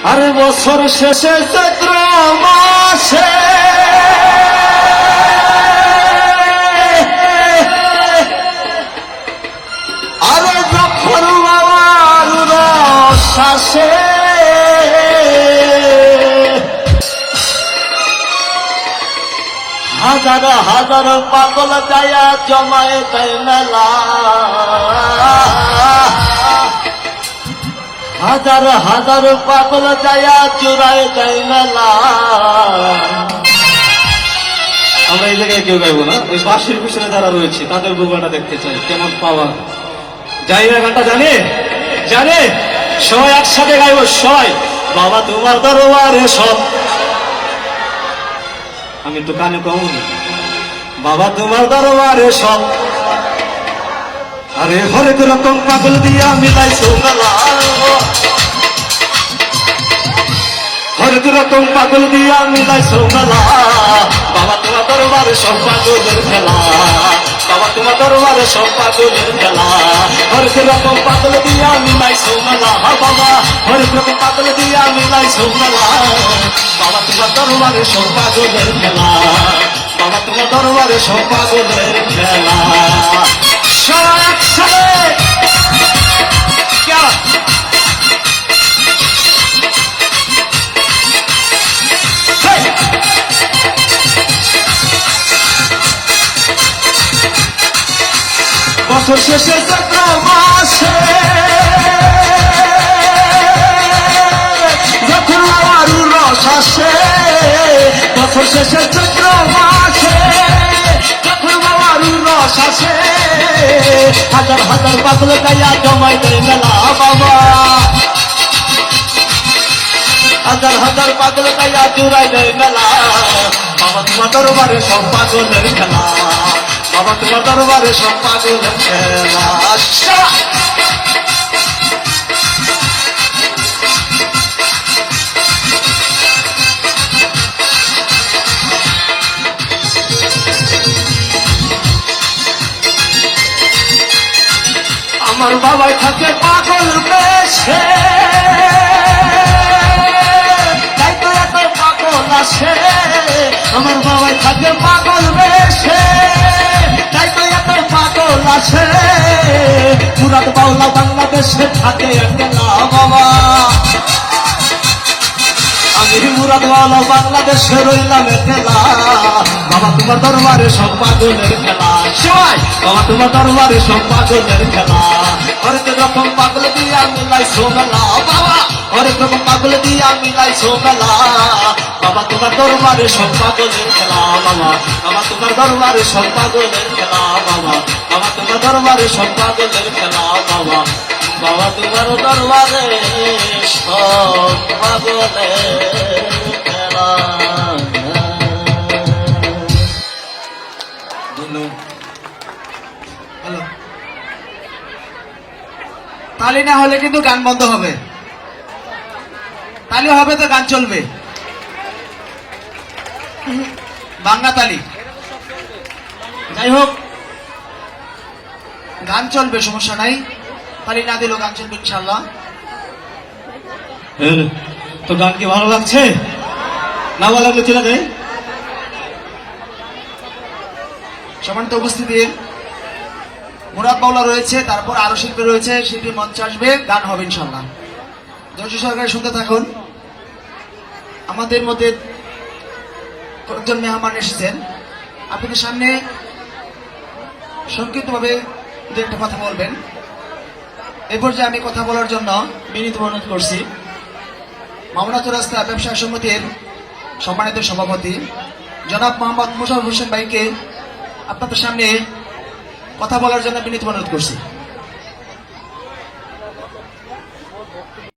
আরে বছর শেষে চৈত্র মাসে আরে যখন বাবার রসাসে হাজার হাজার পাগল যায়া জমায়ে দেয় মেলা, হাজার হাজার পাগল যায়া চূড়ায় দেয় মেলা। আমরা এই জায়গায় কেউ গাইবো না, ওই বাঁশির পিছনে যারা রয়েছে তাদের বুবাটা দেখতে চাই কেমন পাওয়া যাই না। গানটা জানে জানে সবাই একসাথে গাইবো সবাই। বাবা তোমার দরবারে সব, আমি তো কানে কম, বাবা তোমার দরবারে সব। আরে হরেক রকম পাগল দিয়া মিলাইছো মেলা, হরেক রকম পাগল দিয়া মিলাইছো মেলা। বাবা তোমার দরবারে সব পাগলের খেলা, বাবা তোমার দরবারে সব পাগলের খেলা। হরেক রকম পাগল দিয়া মিলাইছো মেলা, বাবা হরেক রকম পাগল দিয়া মিলাইছো মেলা। বাবা তোমার দরবারে সব পাগলের খেলা, বাবা তোমার দরবারে সব পাগলের খেলা। সবাই একসাথে বছর শেষে চৈত্র মাসে যখন আমার রস আসে, বছর শেষে চৈত্র মাসে যখন আমার রস আসে, হাজার হাজার পাগল গায়া জমাই দেয় মেলা। বাবা হাজার হাজার পাগল গায়া চূড়াই দেয় মেলা। বাবা তোমার দরবারে সব পাগলের খেলা, বাবা তোমার দরবারে সব পাগলের খেলা। আমার বাবাই থাকে পাগল বেশে, তাই তো এত পাগল আসে। আমার বাবাই থাকে পাগল বেশে, তাই তো এত পাগল আসে। মুরাদ বাউলা বাংলাদেশে থাকে একলা বাবা, আমি মুরাদ বাউলা বাংলাদেশে রইলাম একলা। বাবা তোমার দরবারে সব পাগলের খেলা, সবাই বাবা তোমার দরবারে সব পাগলের খেলা। হরেক রকম পাগল দিয়া মিলাইছো মেলা, বাবা হরেক রকম পাগল দিয়া মিলাইছো মেলা। বাবা তোমার দরবারে সব পাগলের খেলা, বাবা বাবা তোমার দরবারে সব পাগলের খেলা। বাবা বাবা তোমার দরবারে সব পাগলের খেলা। বাবা বাবা তোমার দরবারে সব পাগলের খেলা। তালি না হলে কিন্তু গান বন্ধ হবে, তালি হবে তো গান চলবে। বাংলা তালি, যাই হোক গান চলবে, সমস্যা নাই। তালি না দিলেও গান চলবে ইনশাল্লাহ। তো গান কি ভালো লাগছে? না ভালো লাগলে চলে যায়। সম্মানিত উপস্থিতি, মুরাদ বাউলা রয়েছে, তারপর আরো শিল্পী রয়েছে, শিল্পী মঞ্চে আসবে, গান হবে ইনশাল্লাহ। ধৈর্য সহকারে শুনতে থাকুন। আমাদের মধ্যে কয়েকজন মেহমান এসেছেন, আপনাদের সামনে সংক্ষিপ্তভাবে দু একটা কথা বলবেন। এ পর্যায়ে আমি কথা বলার জন্য বিনীত অনুরোধ করছি মাওনা চৌরাস্তা ব্যবসায়ী সমিতির সম্মানিত সভাপতি জনাব মোহাম্মদ মোশাররফ হোসেন ভাইকে আপনাদের সামনে কথা বলার জন্য বিনীত অনুরোধ করছি।